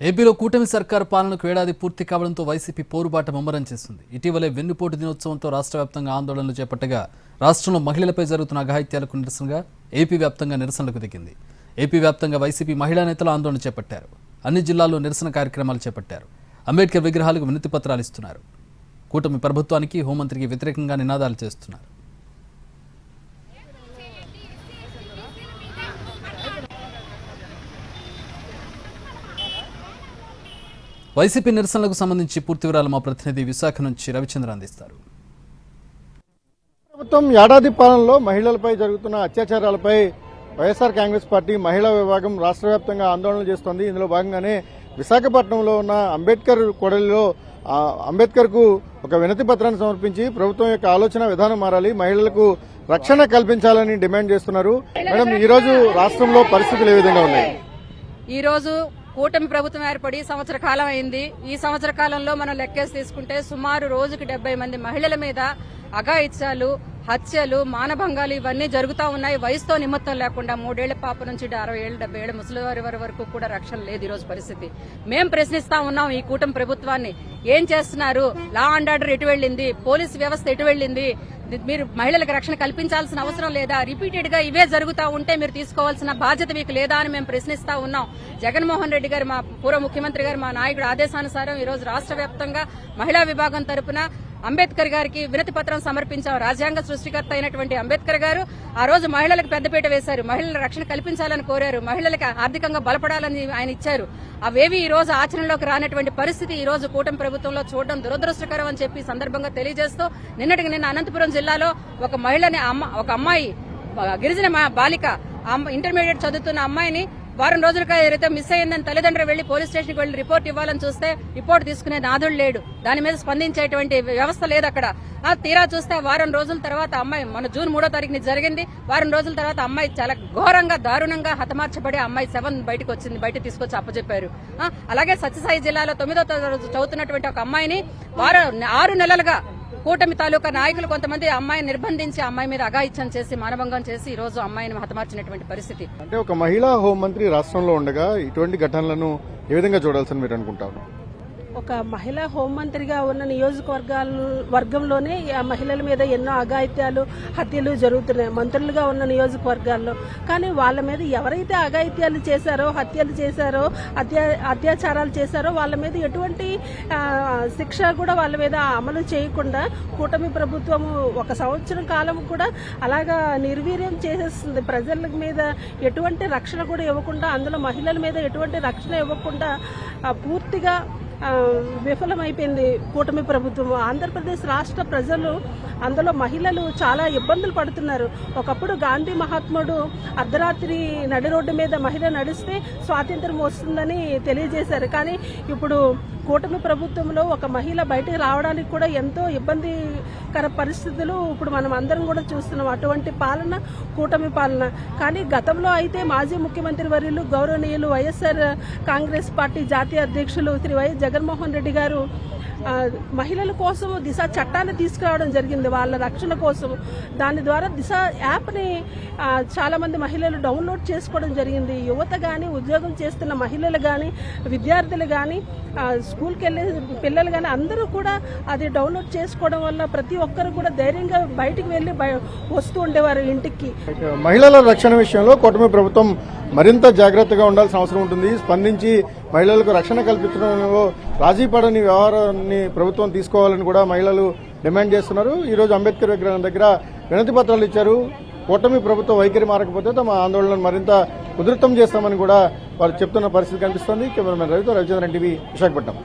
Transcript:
ఏపీలో కూటమి సర్కార్ పాలనకు ఏడాది పూర్తి కావడంతో వైసీపీ పోరుబాట ముమ్మరం చేస్తుంది. ఇటీవలే వెన్నుపోటు దినోత్సవంతో రాష్ట్ర వ్యాప్తంగా ఆందోళనలు చేపట్టగా రాష్ట్రంలో మహిళలపై జరుగుతున్న అఘాయిత్యాలకు నిరసనగా ఏపీ వ్యాప్తంగా నిరసనలకు దిగింది. ఏపీ వ్యాప్తంగా వైసీపీ మహిళా నేతలు ఆందోళన చేపట్టారు. అన్ని జిల్లాల్లో నిరసన కార్యక్రమాలు చేపట్టారు. అంబేద్కర్ విగ్రహాలకు వినతి పత్రాలు ఇస్తున్నారు. కూటమి ప్రభుత్వానికి హోంమంత్రికి వ్యతిరేకంగా నినాదాలు చేస్తున్నారు. వైసీపీ నిరసనలకు సంబంధించి పూర్తి వివరాలు మా ప్రతినిధి విశాఖ నుంచి రవిచంద్ర అందిస్తారు. ప్రభుత్వం ఏడాది పాలనలో మహిళలపై జరుగుతున్న అత్యాచారాలపై వైఎస్ఆర్ కాంగ్రెస్ పార్టీ మహిళా విభాగం రాష్ట్ర వ్యాప్తంగా ఆందోళన చేస్తోంది. ఇందులో భాగంగానే విశాఖపట్నంలో ఉన్న అంబేద్కర్ కూడలిలో అంబేద్కర్ కు ఒక వినతి పత్రాన్ని సమర్పించి ప్రభుత్వం యొక్క ఆలోచన విధానం మారాలి, మహిళలకు రక్షణ కల్పించాలని డిమాండ్ చేస్తున్నారు. మేడం, ఈ రోజు రాష్ట్రంలో పరిస్థితులు ఏ విధంగా ఉన్నాయి? ఈ రోజు కూటమి ప్రభుత్వం ఏర్పడి సంవత్సర కాలం అయింది. ఈ సంవత్సర కాలంలో మనం లెక్కేసి తీసుకుంటే సుమారు రోజుకి 70 మంది మహిళల మీద అఘాయిత్యాలు, హత్యలు, మానభంగాలు ఇవన్నీ జరుగుతూ ఉన్నాయి. వయసుతో నిమిత్తం లేకుండా 3 ఏళ్ల పాప నుంచి 60 ఏళ్ళు 70 ఏళ్ల ముసలివారి వరకు కూడా రక్షణ లేదు ఈ రోజు పరిస్థితి. మేం ప్రశ్నిస్తా ఉన్నాం ఈ కూటమి ప్రభుత్వాన్ని. ఏం చేస్తున్నారు? లా అండ్ ఆర్డర్ ఎటు వెళ్ళింది? పోలీసు వ్యవస్థ ఎటు వెళ్ళింది? మీరు మహిళలకు రక్షణ కల్పించాల్సిన అవసరం లేదా? రిపీటెడ్ గా ఇవే జరుగుతూ ఉంటే మీరు తీసుకోవాల్సిన బాధ్యత మీకు లేదా అని మేము ప్రశ్నిస్తా ఉన్నాం. జగన్మోహన్ రెడ్డి గారు, మా పూర్వ ముఖ్యమంత్రి గారు, మా నాయకుడు ఆదేశానుసారం ఈ రోజు రాష్ట్ర వ్యాప్తంగా మహిళా విభాగం తరపున అంబేద్కర్ గారికి వినతి పత్రం సమర్పించాం. రాజ్యాంగ సృష్టికర్త అయినటువంటి అంబేద్కర్ గారు ఆ రోజు మహిళలకు పెద్దపీట వేశారు. మహిళల రక్షణ కల్పించాలని కోరారు. మహిళలకు ఆర్థికంగా బలపడాలని ఆయన ఇచ్చారు. అవేవి ఈ రోజు ఆచరణలోకి రానటువంటి పరిస్థితి ఈ రోజు కూటమి ప్రభుత్వంలో చూడడం దురదృష్టకరం అని చెప్పి సందర్భంగా తెలియజేస్తూ నిన్న అనంతపురం జిల్లాలో ఒక మహిళని ఒక అమ్మాయి గిరిజన బాలిక ఇంటర్మీడియట్ చదువుతున్న అమ్మాయిని వారం రోజులుగా ఏదైతే మిస్ అయ్యిందని తల్లిదండ్రులు వెళ్లి పోలీస్ స్టేషన్కి వెళ్లి రిపోర్ట్ ఇవ్వాలని చూస్తే రిపోర్ట్ తీసుకునే నాదుడు లేడు. దాని మీద స్పందించేటువంటి వ్యవస్థ లేదు అక్కడ. తీరా చూస్తే వారం రోజుల తర్వాత అమ్మాయి మన జూన్ 3వ తారీఖుని జరిగింది. వారం రోజుల తర్వాత అమ్మాయి చాలా ఘోరంగా దారుణంగా హతమార్చబడి అమ్మాయి శవం బయటకు వచ్చింది. బయట తీసుకొచ్చి అప్పచెప్పారు. అలాగే సత్యసాయి జిల్లాలో 9వ తరగతి చదువుతున్నటువంటి ఒక అమ్మాయిని 6 నెలలుగా కూటమి తాలూకా నాయకులు కొంతమంది అమ్మాయిని నిర్బంధించి అమ్మాయి మీద అఘాయిత్యం చేసి మానభంగం చేసి ఈ రోజు అమ్మాయిని హతమార్చినటువంటి పరిస్థితి. అంటే ఒక మహిళా హోంమంత్రి రాష్ట్రంలో ఉండగా ఇటువంటి ఘటనలను ఏ విధంగా చూడాల్సిన మీరు అనుకుంటారు? ఒక మహిళా హోంమంత్రిగా ఉన్న వర్గంలోనే ఆ మహిళల మీద ఎన్నో అఘాయిత్యాలు, హత్యలు జరుగుతున్నాయి. మంత్రులుగా ఉన్న నియోజకవర్గాల్లో కానీ వాళ్ళ మీద ఎవరైతే అఘాయిత్యాలు చేశారో, హత్యలు చేశారో, అత్యాచారాలు చేశారో వాళ్ళ మీద ఎటువంటి శిక్ష కూడా వాళ్ళ మీద అమలు చేయకుండా కూటమి ప్రభుత్వము 1 సంవత్సరం కాలం కూడా అలాగా నిర్వీర్యం చేసేస్తుంది. ప్రజల మీద ఎటువంటి రక్షణ కూడా ఇవ్వకుండా, అందులో మహిళల మీద ఎటువంటి రక్షణ ఇవ్వకుండా పూర్తిగా విఫలమైపోయింది కూటమి ప్రభుత్వం. ఆంధ్రప్రదేశ్ రాష్ట్ర ప్రజలు, అందులో మహిళలు చాలా ఇబ్బందులు పడుతున్నారు. ఒకప్పుడు గాంధీ మహాత్ముడు అర్ధరాత్రి నడి రోడ్డు మీద మహిళ నడిస్తే స్వాతంత్రం వస్తుందని తెలియజేశారు. కానీ ఇప్పుడు కూటమి ప్రభుత్వంలో ఒక మహిళ బయటకు రావడానికి కూడా ఎంతో ఇబ్బందికర పరిస్థితులు ఇప్పుడు మనం అందరం కూడా చూస్తున్నాం. అటువంటి పాలన కూటమి పాలన. కానీ గతంలో అయితే మాజీ ముఖ్యమంత్రి వర్యులు గౌరవనీయులు వైఎస్ఆర్ కాంగ్రెస్ పార్టీ జాతీయ అధ్యక్షులు శ్రీ వైఎస్ జగన్మోహన్ రెడ్డి గారు మహిళల కోసం దిశ చట్టాన్ని తీసుకురావడం జరిగింది, వాళ్ళ రక్షణ కోసం. దాని ద్వారా దిశ యాప్ని చాలా మంది మహిళలు డౌన్లోడ్ చేసుకోవడం జరిగింది. యువత కానీ, ఉద్యోగం చేస్తున్న మహిళలు కానీ, విద్యార్థులు కానీ, స్కూల్కి వెళ్ళే పిల్లలు కానీ అందరూ కూడా అది డౌన్లోడ్ చేసుకోవడం వల్ల ప్రతి ఒక్కరు కూడా ధైర్యంగా బయటికి వెళ్ళి వస్తూ ఉండేవారు ఇంటికి. మహిళల రక్షణ విషయంలో కూటమి ప్రభుత్వం మరింత జాగ్రత్తగా ఉండాల్సిన అవసరం ఉంటుంది. స్పందించి మహిళలకు రక్షణ కల్పించడంలో రాజీ పడని వ్యవహారాన్ని ప్రభుత్వం తీసుకోవాలని కూడా మహిళలు డిమాండ్ చేస్తున్నారు. ఈ రోజు అంబేద్కర్ విగ్రహం దగ్గర వినతి పత్రాలు ఇచ్చారు. కూటమి ప్రభుత్వ వైఖరి మారకపోతే తమ ఆందోళనను మరింత ఉధృతం చేస్తామని కూడా వారు చెప్తున్న పరిస్థితి కనిపిస్తోంది. కెమెరామెన్ రవితో రవిచంద్రన్, టీవీ, విశాఖపట్నం.